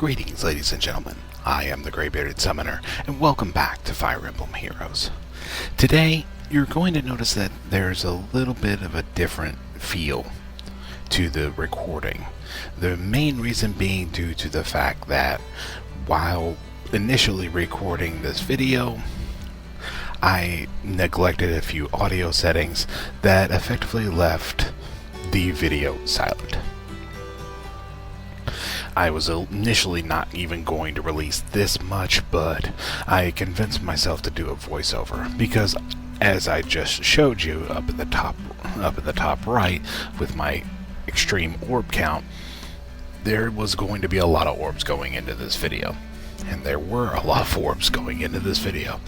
Greetings, ladies and gentlemen. I am the Grey-Bearded Summoner, and welcome back to Fire Emblem Heroes. Today, you're going to notice that there's a little bit of a different feel to the recording. The main reason being due to the fact that while initially recording this video, I neglected a few audio settings that effectively left the video silent. I was initially not even going to release this much, but I convinced myself to do a voiceover because, as I just showed you up at the top right with my extreme orb count, there was going to be a lot of orbs going into this video, and there were a lot of orbs going into this video.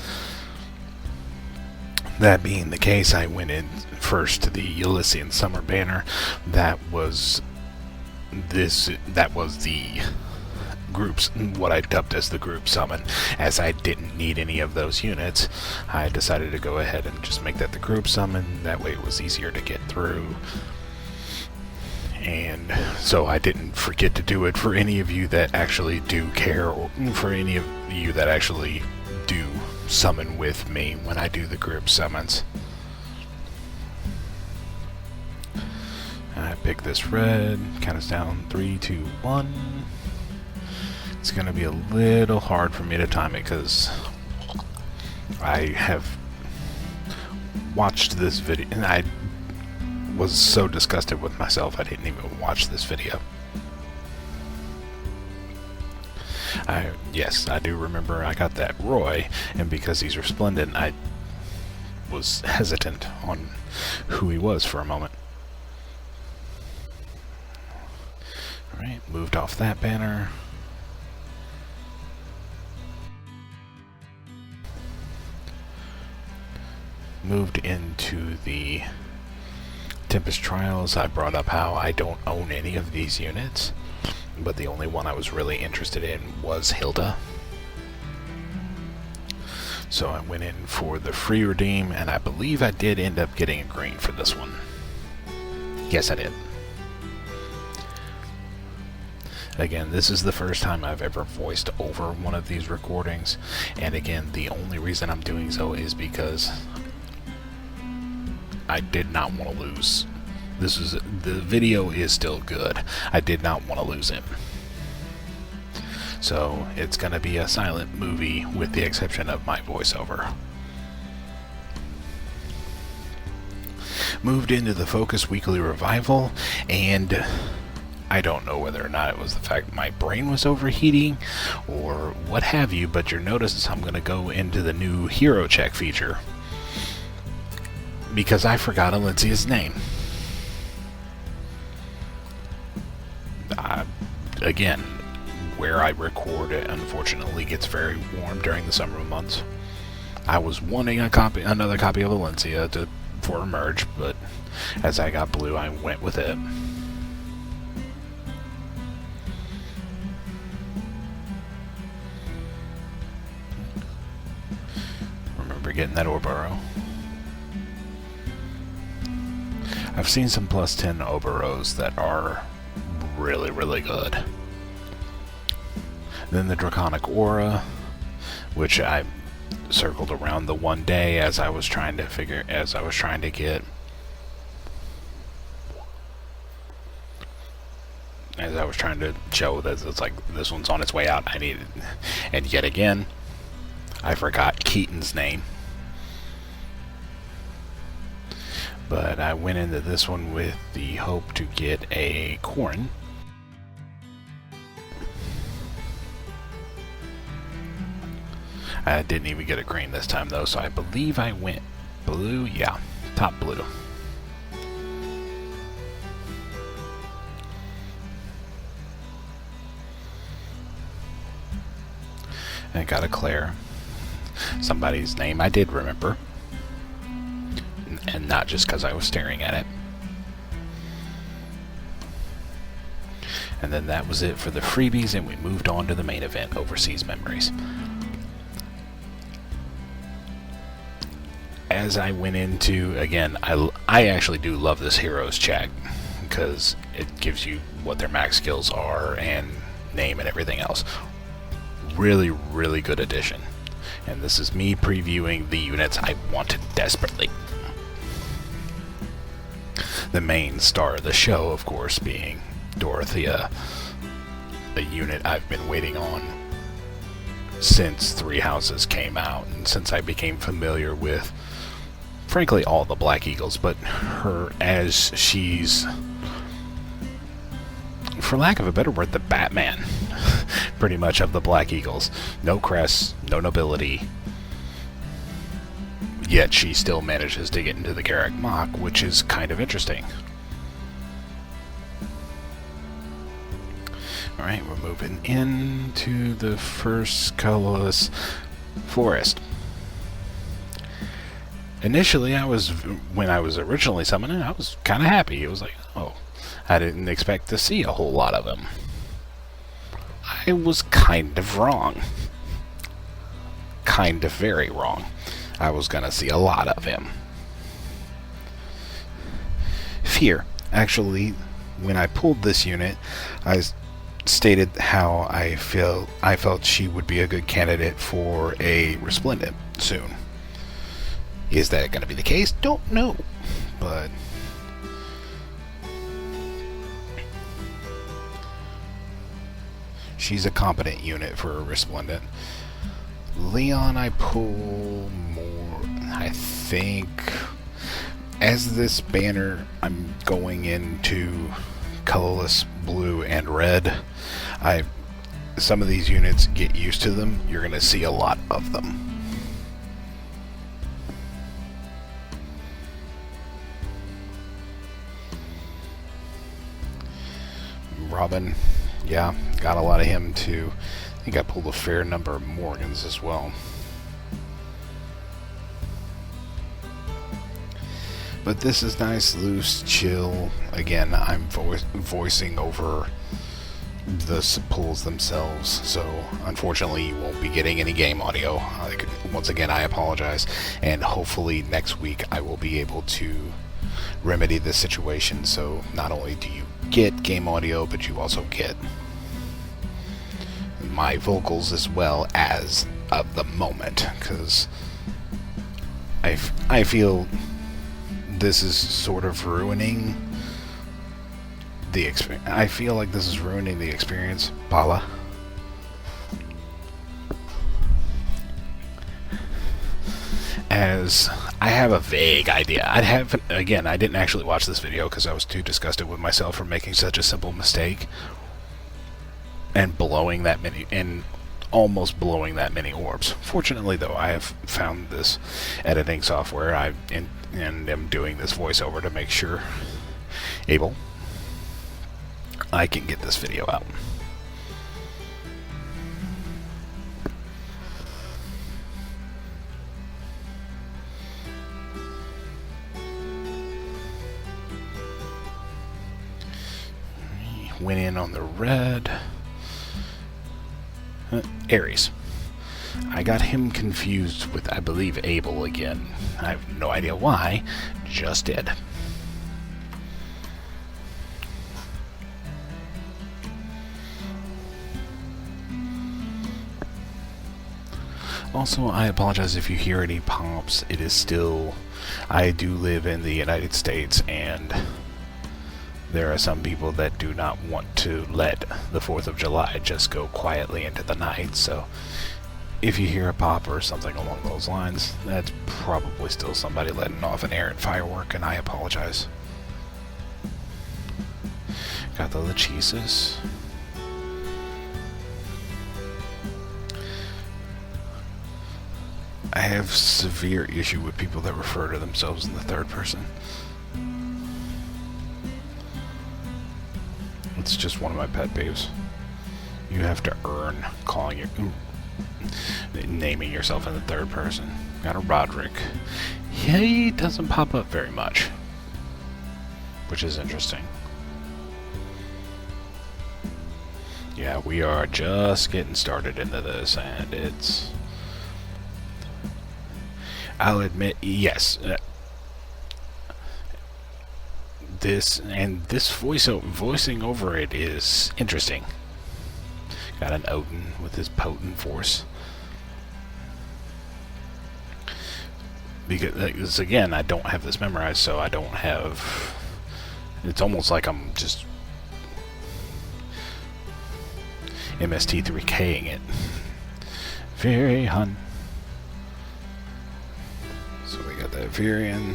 That being the case, I went in first to the Elysian Summer banner. That was the groups, what I dubbed as the group summon. As I didn't need any of those units, I decided to go ahead and just make that the group summon. That way it was easier to get through. And so I didn't forget to do it for any of you that actually do care, or for any of you that actually do summon with me when I do the group summons. I pick this red, count us down 3, 2, 1. It's going to be a little hard for me to time it because I have watched this video and I was so disgusted with myself I didn't even watch this video. Yes, I do remember I got that Roy, and because he's resplendent, I was hesitant on who he was for a moment. Alright, moved off that banner. Moved into the Tempest Trials. I brought up how I don't own any of these units, but the only one I was really interested in was Hilda. So I went in for the free redeem, and I believe I did end up getting a green for this one. Yes, I did. Again, this is the first time I've ever voiced over one of these recordings, and again, the only reason I'm doing so is because I did not want to lose. The video is still good. I did not want to lose it. So it's going to be a silent movie with the exception of my voiceover. Moved into the Focus Weekly Revival, and I don't know whether or not it was the fact my brain was overheating or what have you, but you'll notice I'm going to go into the new hero check feature because I forgot Alencia's name. Again, where I record it unfortunately gets very warm during the summer months. I was wanting another copy of Alencia for a merge, but as I got blue, I went with it. Remember getting that Oboro. I've seen some plus 10 Oboros that are really, really good. Then the Draconic Aura, which I circled around the one day as I was trying to show that it's like this one's on its way out. I need it. And yet again, I forgot Keaton's name. But I went into this one with the hope to get a Corrin. I didn't even get a green this time though, so I believe I went blue. Yeah, top blue. And I got a Claire. Somebody's name I did remember. And not just because I was staring at it. And then that was it for the freebies, and we moved on to the main event, Overseas Memories. As I went into, again, I actually do love this heroes check because it gives you what their max skills are and name and everything else. Really, really good addition. And this is me previewing the units I wanted desperately. The main star of the show, of course, being Dorothea, a unit I've been waiting on since Three Houses came out, and since I became familiar with, frankly, all the Black Eagles, but her as she's, for lack of a better word, the Batman, pretty much, of the Black Eagles. No crest, no nobility, yet she still manages to get into the Garruk Mach, which is kind of interesting. Alright, we're moving into the first colorless forest. Initially, when I was originally summoning, I was kind of happy. It was like, oh, I didn't expect to see a whole lot of him. I was kind of wrong. Kind of very wrong. I was gonna see a lot of him. Fear. Actually, when I pulled this unit, I stated how I felt she would be a good candidate for a Resplendent soon. Is that going to be the case? Don't know. But she's a competent unit for a Resplendent. Leon I pull more, I think. As this banner, I'm going into colorless blue and red. Some of these units, get used to them. You're going to see a lot of them. Robin, yeah, got a lot of him too. I think I pulled a fair number of Morgans as well. But this is nice, loose, chill. Again, I'm voicing over the pulls themselves, so unfortunately you won't be getting any game audio. Once again, I apologize, and hopefully next week I will be able to remedy this situation, so not only do you get game audio, but you also get my vocals as well as of the moment, because I feel this is sort of ruining the experience. I feel like this is ruining the experience. Paula. As I have a vague idea. Again, I didn't actually watch this video because I was too disgusted with myself for making such a simple mistake and almost blowing that many orbs. Fortunately, though, I have found this editing software and am doing this voiceover to make sure I can get this video out. Went in on the red. Ares. I got him confused with, I believe, Abel again. I have no idea why. Just did. Also, I apologize if you hear any pops. It is still... I do live in the United States, and there are some people that do not want to let the 4th of July just go quietly into the night, so if you hear a pop or something along those lines, that's probably still somebody letting off an errant firework, and I apologize. Got the Lachesis. I have severe issue with people that refer to themselves in the third person. It's just one of my pet peeves. You have to earn naming yourself in the third person. Got a Roderick. He doesn't pop up very much, which is interesting. Yeah, we are just getting started into this, and it's... I'll admit, yes. This voicing over it is interesting. Got an Odin with his potent force. Because again, I don't have this memorized, so I don't have... It's almost like I'm just MST3K'ing it. Very hun. So we got that Virion.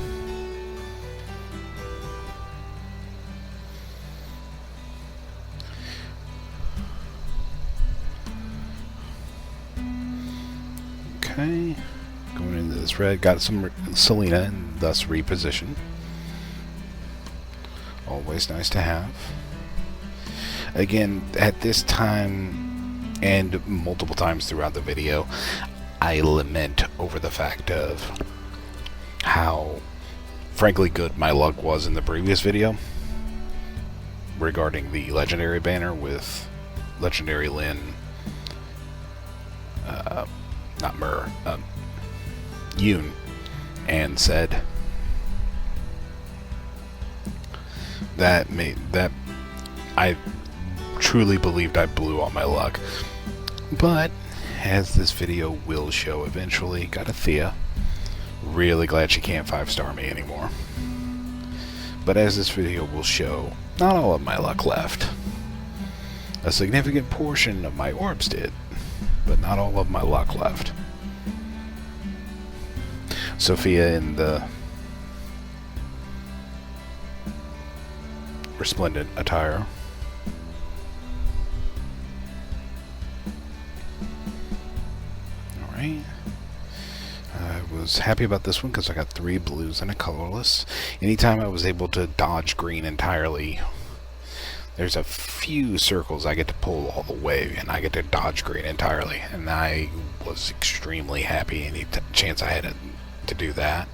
Okay. Going into this red, got some Selena and thus reposition. Always nice to have. Again, at this time, and multiple times throughout the video, I lament over the fact of how frankly good my luck was in the previous video regarding the legendary banner with legendary Lyn, not Myrrh, Yoon, and said that I truly believed I blew all my luck. But as this video will show eventually, got a Thea. Really glad she can't 5-star me anymore. But as this video will show, not all of my luck left. A significant portion of my orbs did, but not all of my luck left. Sophia in the resplendent attire. Alright. I was happy about this one because I got 3 blues and a colorless. Anytime I was able to dodge green entirely, there's a few circles I get to pull all the way and I get to dodge green entirely. And I was extremely happy any chance I had to do that.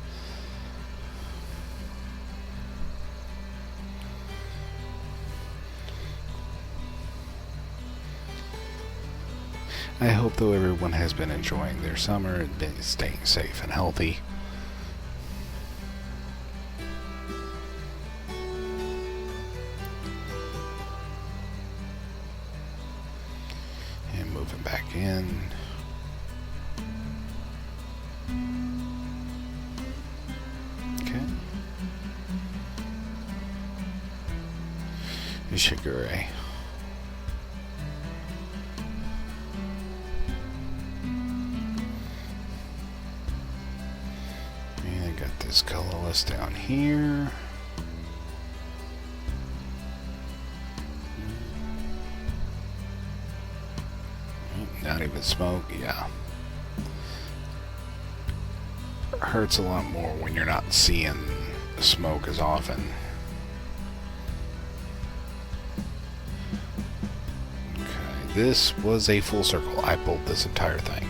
I hope, though, everyone has been enjoying their summer and been staying safe and healthy. And moving back in. Okay. Ishigure. Got this colorless down here. Not even smoke, yeah. Hurts a lot more when you're not seeing smoke as often. Okay, this was a full circle. I pulled this entire thing.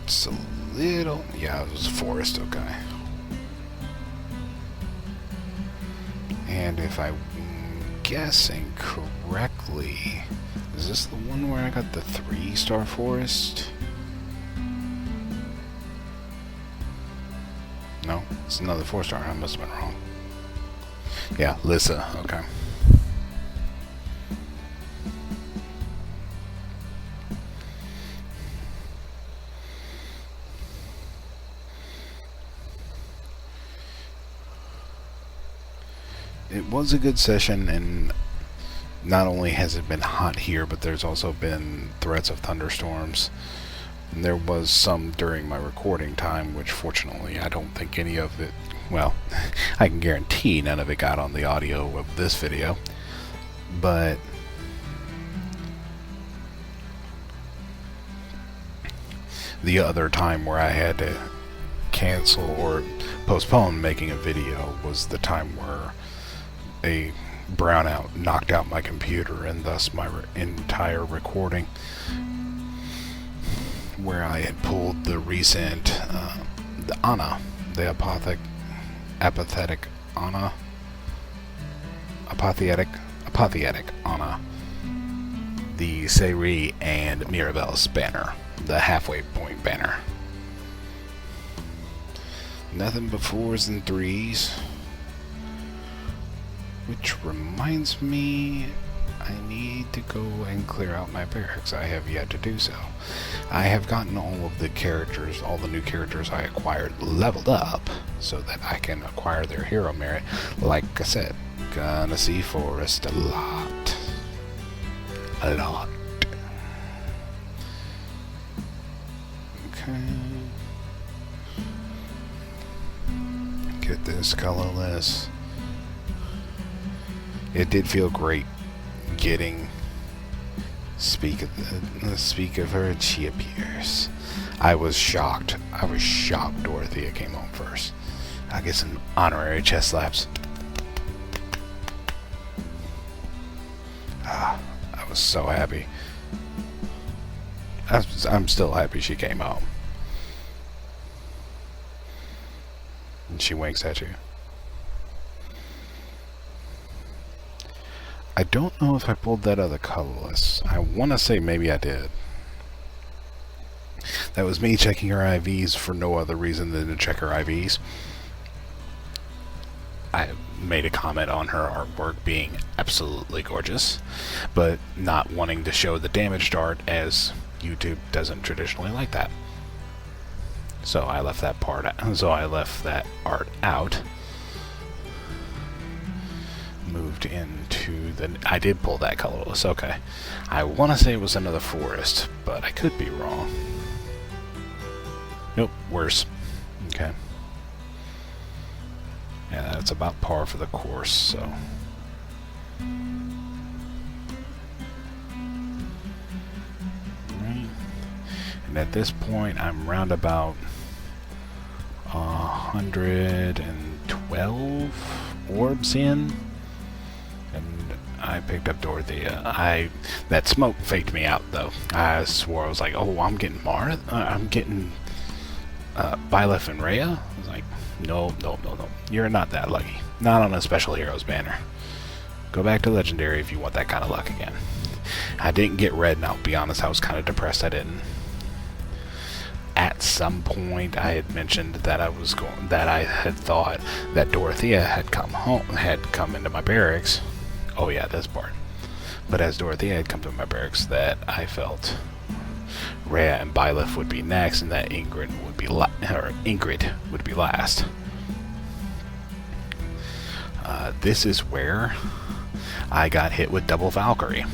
It's a little... yeah, it was a forest, okay. And if I'm guessing correctly, is this the one where I got the 3-star forest? No, it's another 4-star. I must have been wrong. Yeah, Lissa, okay. It was a good session, and not only has it been hot here, but there's also been threats of thunderstorms. And there was some during my recording time, which fortunately I don't think any of it, well, I can guarantee none of it got on the audio of this video. But the other time where I had to cancel or postpone making a video was the time where a brownout knocked out my computer and thus my entire recording, where I had pulled the recent the Ana, the apathetic Ana, Ana, the Seri and Mirabelle's banner, the halfway point banner. Nothing but 4s and 3s. Which reminds me, I need to go and clear out my barracks. I have yet to do so. I have gotten all of the characters, all the new characters I acquired leveled up so that I can acquire their hero merit. Like I said, gonna see Forest a lot. A lot. Okay. Get this colorless. It did feel great getting speak of her and she appears. I was shocked. I was shocked Dorothea came home first. I get some honorary chest slaps. I was so happy. I'm still happy she came home. And she winks at you. I don't know if I pulled that other colorless. I want to say maybe I did. That was me checking her IVs for no other reason than to check her IVs. I made a comment on her artwork being absolutely gorgeous, but not wanting to show the damaged art as YouTube doesn't traditionally like that. So I left that part out. So I left that art out. Moved into the... I did pull that colorless, okay. I want to say it was another forest, but I could be wrong. Nope, worse. Okay. Yeah, that's about par for the course, so... Right. And at this point, I'm round about 112 orbs in. And I picked up Dorothea. That smoke faked me out, though. I swore I was like, oh, I'm getting Mara. I'm getting Byleth and Rhea. I was like, no. You're not that lucky. Not on a Special Heroes banner. Go back to Legendary if you want that kind of luck again. I didn't get red, and I'll be honest, I was kind of depressed I didn't. At some point, I had mentioned that I had thought that Dorothea had come into my barracks. Oh yeah, this part. But as Dorothea had come to my barracks, that I felt Rhea and Byleth would be next, and that Ingrid would be last. This is where I got hit with double Valkyrie.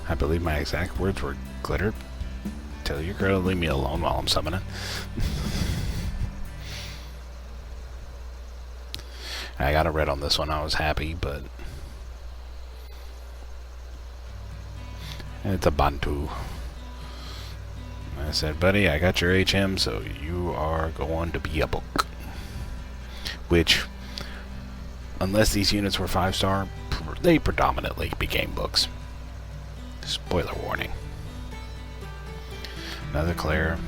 I believe my exact words were, Glitter, tell your girl to leave me alone while I'm summoning. I got a red on this one. I was happy, but... it's a Bantu. I said, buddy, I got your HM, so you are going to be a book. Which, unless these units were 5-star, they predominantly became books. Spoiler warning. Another Claire.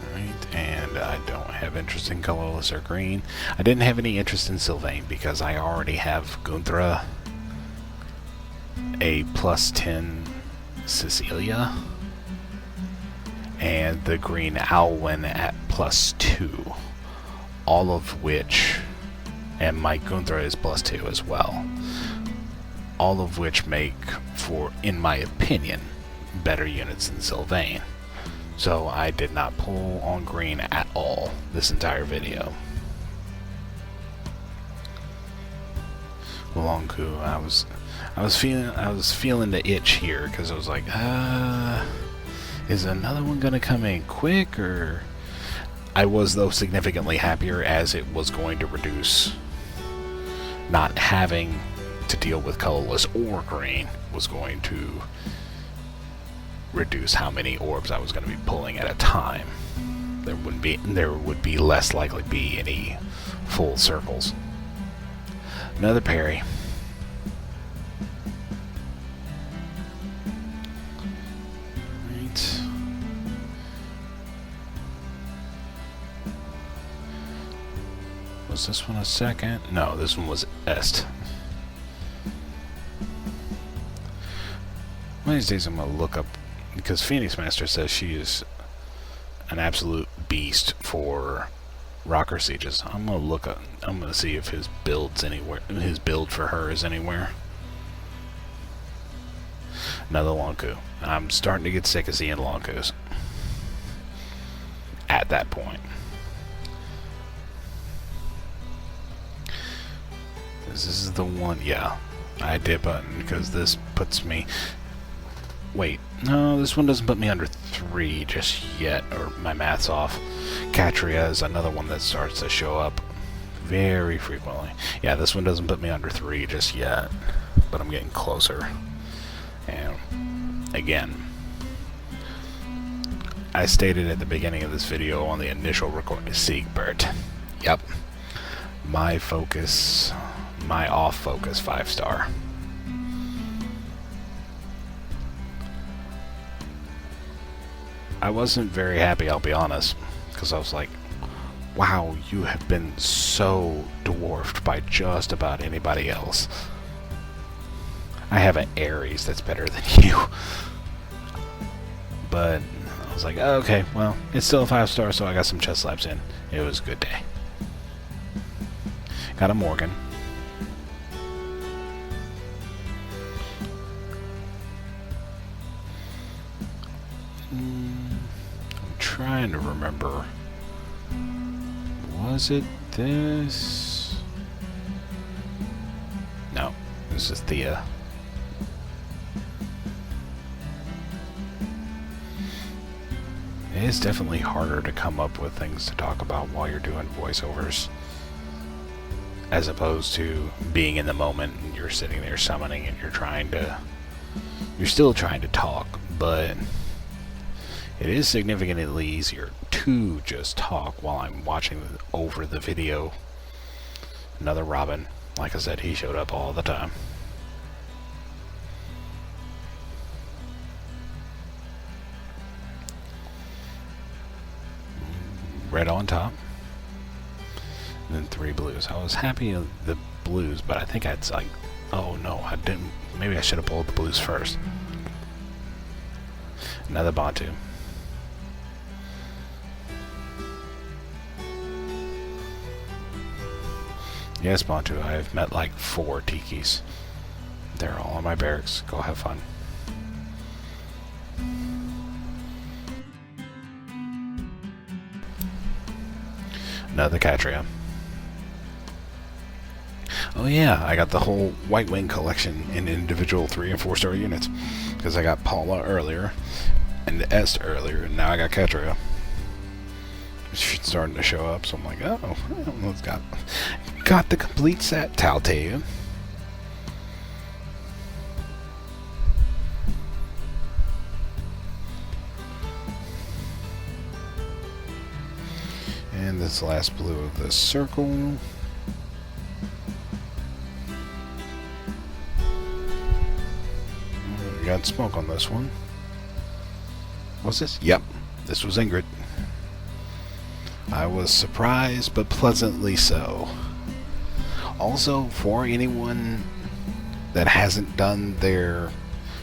Alright, and I don't have interest in colorless or green. I didn't have any interest in Sylvain because I already have Gunthra, a +10 Cecilia, and the green Alwyn at +2. All of which, and my Gunthra is +2 as well, all of which make for, in my opinion, better units than Sylvain. So I did not pull on green at all this entire video. Longku, I was feeling the itch here because I was like, is another one gonna come in quick? Or I was, though, significantly happier as it was going to reduce not having to deal with colorless or green, was going to reduce how many orbs I was going to be pulling at a time. There would be less likely be any full circles. Another parry. Right. Was this one a second? No, this one was Est. of these days I'm going to look up, because Phoenix Master says she is an absolute beast for rocker sieges. I'm going to look up, I'm going to see if his build's anywhere, his build for her is anywhere. Another Lonku. I'm starting to get sick of seeing Lonkus at that point. This is the one, yeah. I did button because this puts me... Wait, no, this one doesn't put me under 3 just yet, or my math's off. Catria is another one that starts to show up very frequently. Yeah, this one doesn't put me under 3 just yet, but I'm getting closer. And again, I stated at the beginning of this video on the initial recording, Siegbert. Yep. My focus, my off focus 5-star. I wasn't very happy, I'll be honest, because I was like, wow, you have been so dwarfed by just about anybody else. I have an Ares that's better than you. But I was like, oh, okay, well, it's still a 5-star, so I got some chest slaps in. It was a good day. Got a Morgan. I'm trying to remember. Was it this? No, this is Thea. It is definitely harder to come up with things to talk about while you're doing voiceovers, as opposed to being in the moment and you're sitting there summoning and you're still trying to talk, but it is significantly easier to just talk while I'm watching over the video. Another Robin, like I said, he showed up all the time. Red on top, and then 3 blues. I was happy with the blues, but I think I'd like, oh no, I didn't. Maybe I should have pulled the blues first. Another Bantu. Yes, Bantu, I have met like 4 Tikis. They're all in my barracks. Go have fun. Another Catria. Oh yeah, I got the whole White Wing collection in individual 3 and 4-star units. Because I got Paula earlier, and the Est earlier, and now I got Catria. She's starting to show up, so I'm like, oh, well, it's got the complete set, Taltea. And this last blue of the circle. We got smoke on this one. What's this? Yep, this was Ingrid. I was surprised, but pleasantly so. Also, for anyone that hasn't done their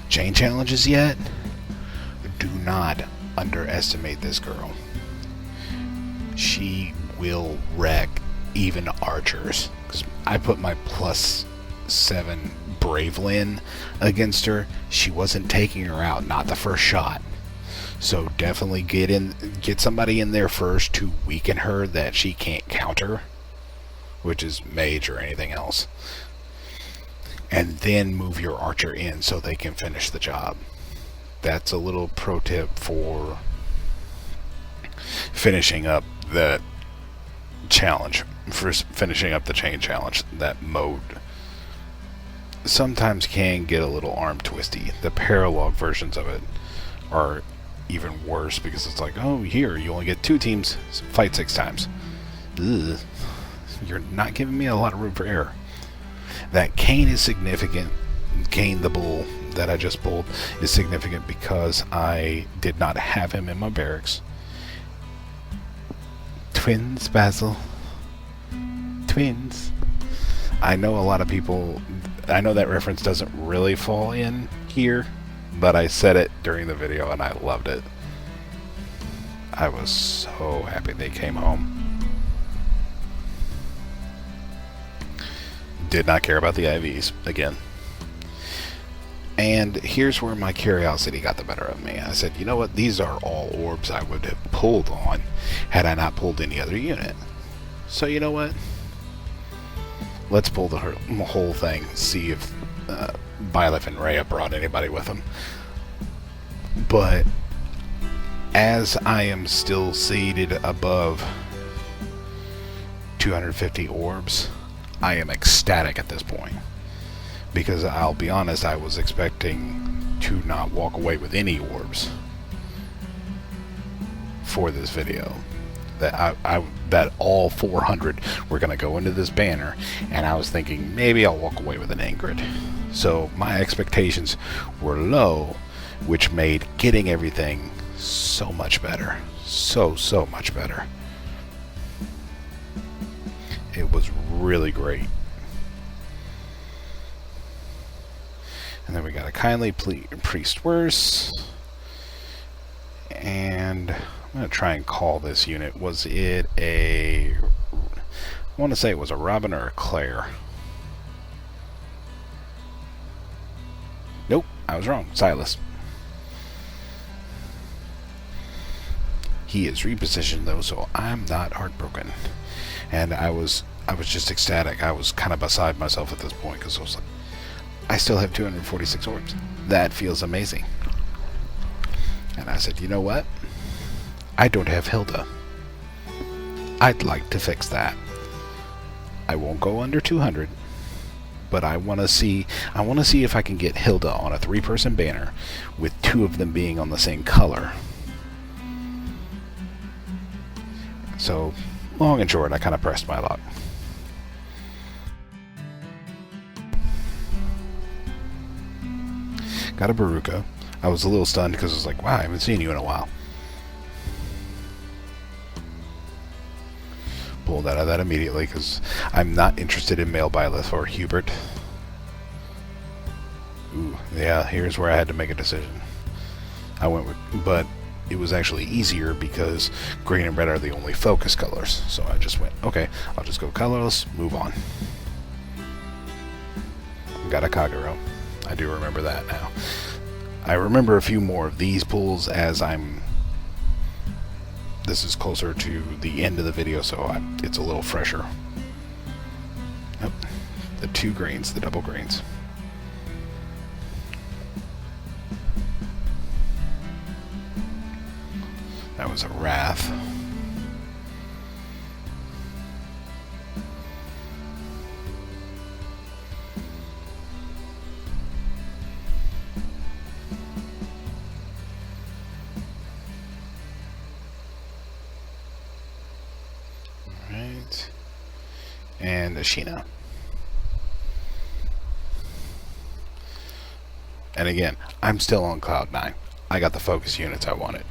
chain challenges yet, do not underestimate this girl. She will wreck even archers. Because I put my +7 Bravelyn against her. She wasn't taking her out, not the first shot. So definitely get somebody in there first to weaken her that she can't counter, which is mage or anything else. And then move your archer in so they can finish the job. That's a little pro tip for finishing up the challenge, for finishing up the chain challenge. That mode sometimes can get a little arm twisty. The paralog versions of it are even worse because it's like, oh, here you only get 2 teams fight 6 times. Ugh. You're not giving me a lot of room for error. That Cain is significant. Cain the bull that I just pulled is significant because I did not have him in my barracks. Twins, Basil. Twins. I know a lot of people, I know that reference doesn't really fall in here but I said it during the video and I loved it. I was so happy they came home. Did not care about the IVs again. And here's where my curiosity got the better of me. I said, you know what? These are all orbs I would have pulled on had I not pulled any other unit. So you know what? Let's pull the whole thing. See if Byleth and Rhea brought anybody with them. But as I am still seated above 250 orbs, I am ecstatic at this point. Because I'll be honest, I was expecting to not walk away with any orbs for this video. That all 400 were going to go into this banner, and I was thinking maybe I'll walk away with an Ingrid. So my expectations were low, which made getting everything so much better. So much better. It was really great. And then we got a kindly priest worse. And I'm going to try and call this unit. Was it a... I want to say it was a Robin or a Claire. Nope, I was wrong. Silas. He is repositioned though, so I'm not heartbroken. And I was just ecstatic. I was kind of beside myself at this point because I was like, I still have 246 orbs. That feels amazing. And I said, you know what? I don't have Hilda. I'd like to fix that. I won't go under 200, but I want to see if I can get Hilda on a 3-person banner with 2 of them being on the same color. So, long and short, I kind of pressed my luck. Got a Baruka. I was a little stunned because I was like, wow, I haven't seen you in a while. Pulled out of that immediately because I'm not interested in male Byleth or Hubert. Ooh, yeah, here's where I had to make a decision. I went with, but it was actually easier because green and red are the only focus colors. So I just went, okay, I'll just go colorless, move on. Got a Kagero. I do remember that now. I remember a few more of these pulls as this is closer to the end of the video, so it's a little fresher. Yep. The 2 greens, the double greens. That was a Wrath. And Ashina. And again, I'm still on cloud 9. I got the focus units I wanted.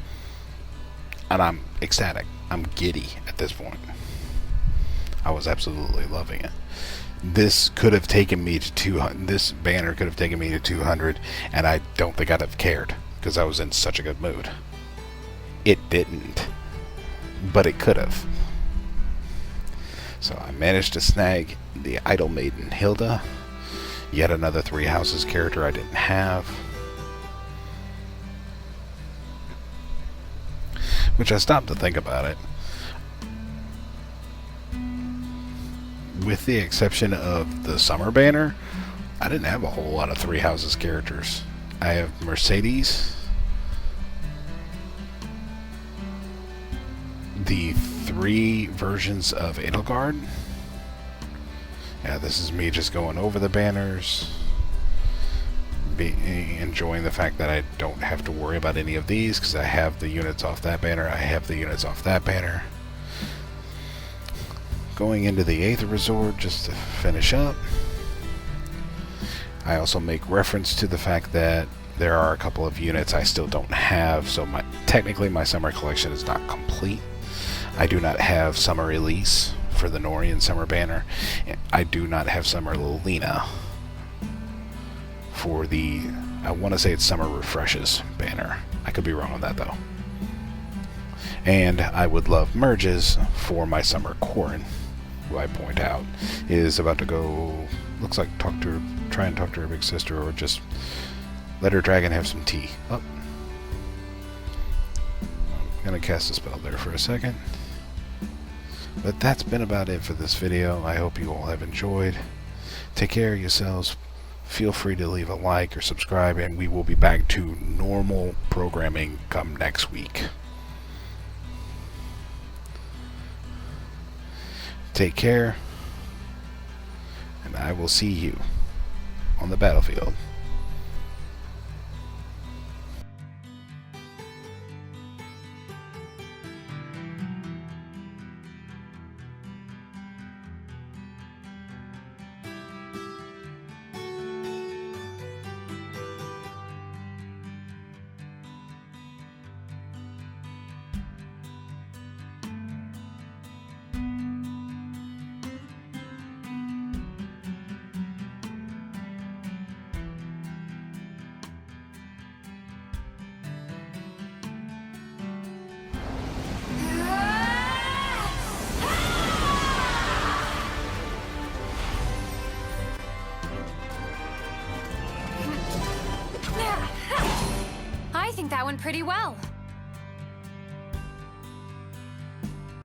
And I'm ecstatic. I'm giddy at this point. I was absolutely loving it. This could have taken me to 200. This banner could have taken me to 200, and I don't think I'd have cared because I was in such a good mood. It didn't, but it could have. So I managed to snag the Idol Maiden Hilda, yet another 3 houses character I didn't have, which I stopped to think about it. With the exception of the Summer banner, I didn't have a whole lot of 3 houses characters. I have Mercedes, the 3 versions of Edelgard. Yeah, this is me just going over the banners, enjoying the fact that I don't have to worry about any of these because I have the units off that banner, I have the units off that banner. Going into the Aether Resort just to finish up. I also make reference to the fact that there are a couple of units I still don't have, so technically my summer collection is not complete. I do not have Summer Elise for the Norian Summer banner. I do not have Summer Lilina for the I want to say it's Summer Refreshes banner. I could be wrong on that though. And I would love merges for my Summer Corrin, who I point out is about to go, looks like try and talk to her big sister, or just let her dragon have some tea. Oh. I'm gonna cast a spell there for a second. But that's been about it for this video. I hope you all have enjoyed. Take care of yourselves. Feel free to leave a like or subscribe, and we will be back to normal programming come next week. Take care, and I will see you on the battlefield. I think that went pretty well.